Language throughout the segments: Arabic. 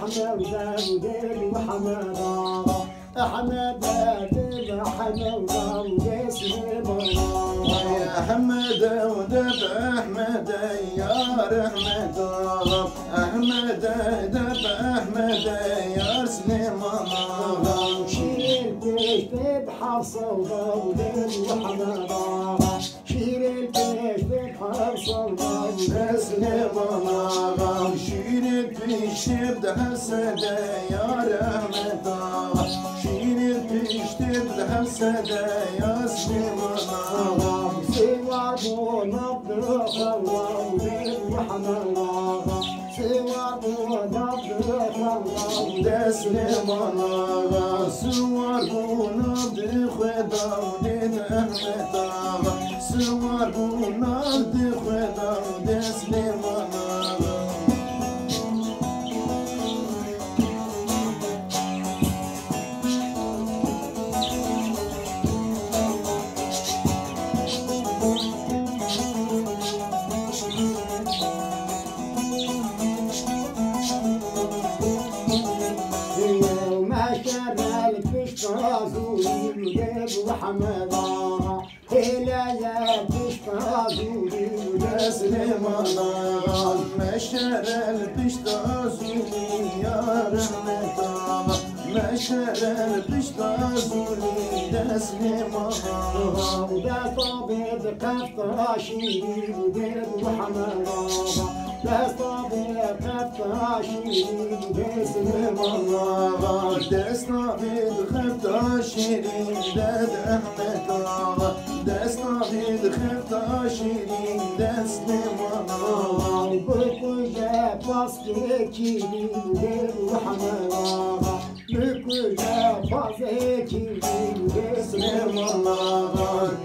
محمد ودير محمد أحمد دير محمد ودير يا حمد ودب أحمد يا رحمة أحمد دب أحمد يا سليمان شير البيت بحصل ودير محمد شير البيت بحصل ودير سليمان شير البيش بدها السدا يا رحمة شير البيش بدها السدا يا سليمان سوى نبض الله ودير محمد سوى نبض الله سليمان سوار نبض خدا ودين أحمد سوار نبض خدا ودين سليمان محمد هلا يا بشتازوري يا سليمان مشر البشتازوري يا رحمة مشر البشتازوري يا سليمان ودا طبيب قفاشي ودير محمد دا طبيب قفاشي ودير سليمان دسنا بيد خفتا شيرين داد أحمد دسنا بيد خفتا شيرين داد سليمان بكوجا باسكي ودير محمد بكوجا باسكي ودير سليمان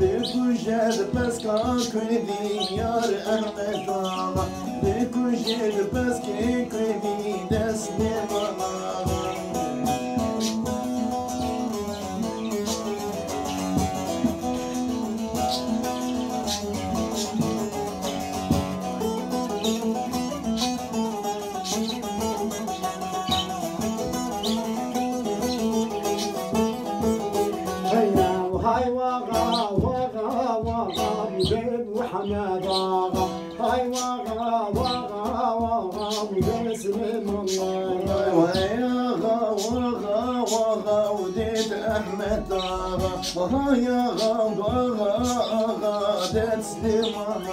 بكوجا باسكا كريدي يا أحمد بكوجا باسكي كريدي داد سليمان هاي وغا وغا وغا بيد محمد هاي وغا وغا وغا بيد سليمان ويا غا وغا وغا وديد أحمد ويا غا وغا وغا ديد سليمان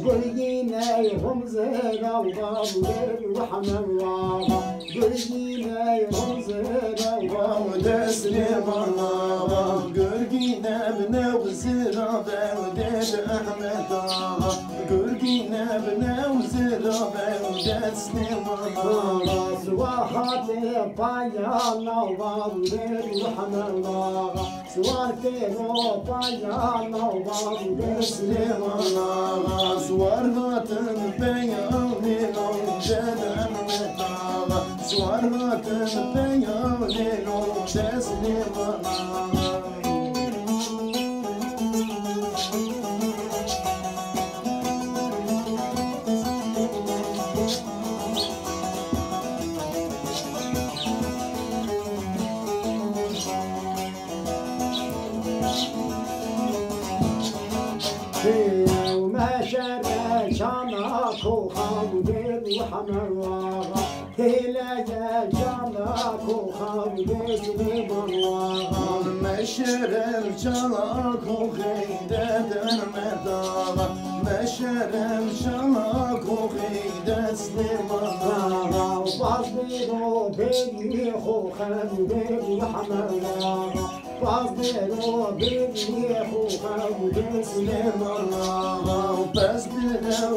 قلقينا رمزة غا بيد محمد قلقينا رمزة غا وديد سليمان قرقينا بنا وزيرا وديد أحمد قرقينا بنا وزيرا وديد سليمان سواحات بايانا وبيد محمد سوارتي بايانا وبيد سليمان سوارات بياني وجد أحمد سوارات بياني وجد سليمان وما شرى شانك وخاودين وحمر هلا يا شانك وخاودين سليمان مشر الجلاك وخيدة المدار مشر الجلاك وخيدة سليمان وفاصبروا بيني وخاودين وحمر فاصبروا بيني وخاودين سليمان فاصبروا